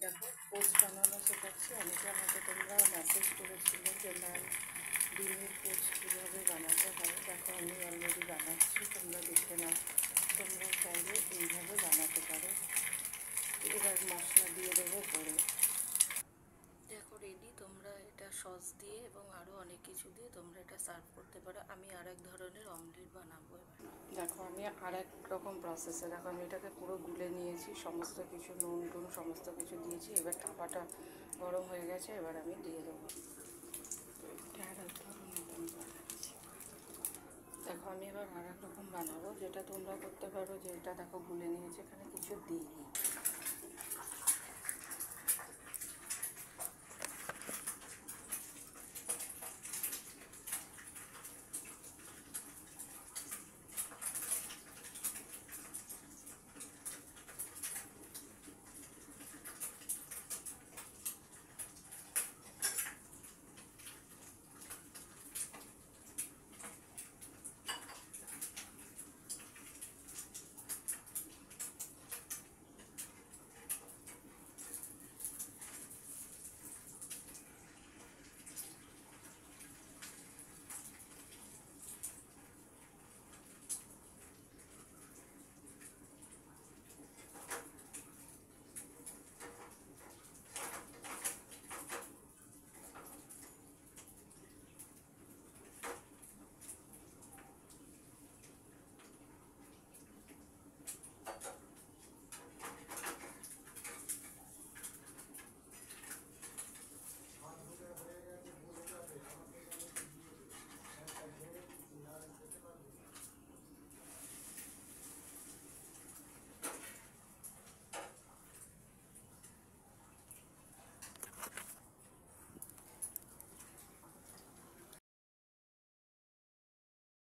দেখো পোস্ট বানানো শেখাচ্ছি। অনেকে আমাকে তোমরা মেসেজ করেছিলে যে ম্যাম ডিমের পোস্ট কীভাবে বানাতে হয়। দেখো আমি অলরেডি বানাচ্ছি, তোমরা দেখে নাও। তোমরা চাইলে এইভাবে বানাতে পারো। এবার মশলা দিয়ে দেবো পরে। দেখো রেডি। তোমরা এটা সস দিয়ে এবং আরও অনেক কিছু দিয়ে তোমরা এটা সার্ভ করতে পারো। আমি আর এক ধরনের অমলেট বানাবো এবার। দেখো আমি আর এক রকম প্রসেসে, দেখো আমি এটাকে পুরো গুলে নিয়েছি, সমস্ত কিছু নুন টুন সমস্ত কিছু দিয়েছি। এবার তাওয়াটা গরম হয়ে গেছে, এবার আমি দিয়ে দেবো। দেখো আমি এবার আর এক রকম বানাবো, যেটা তোমরা করতে পারো যে এটা দেখো গুলে নিয়েছি, এখানে কিছু দিইনি।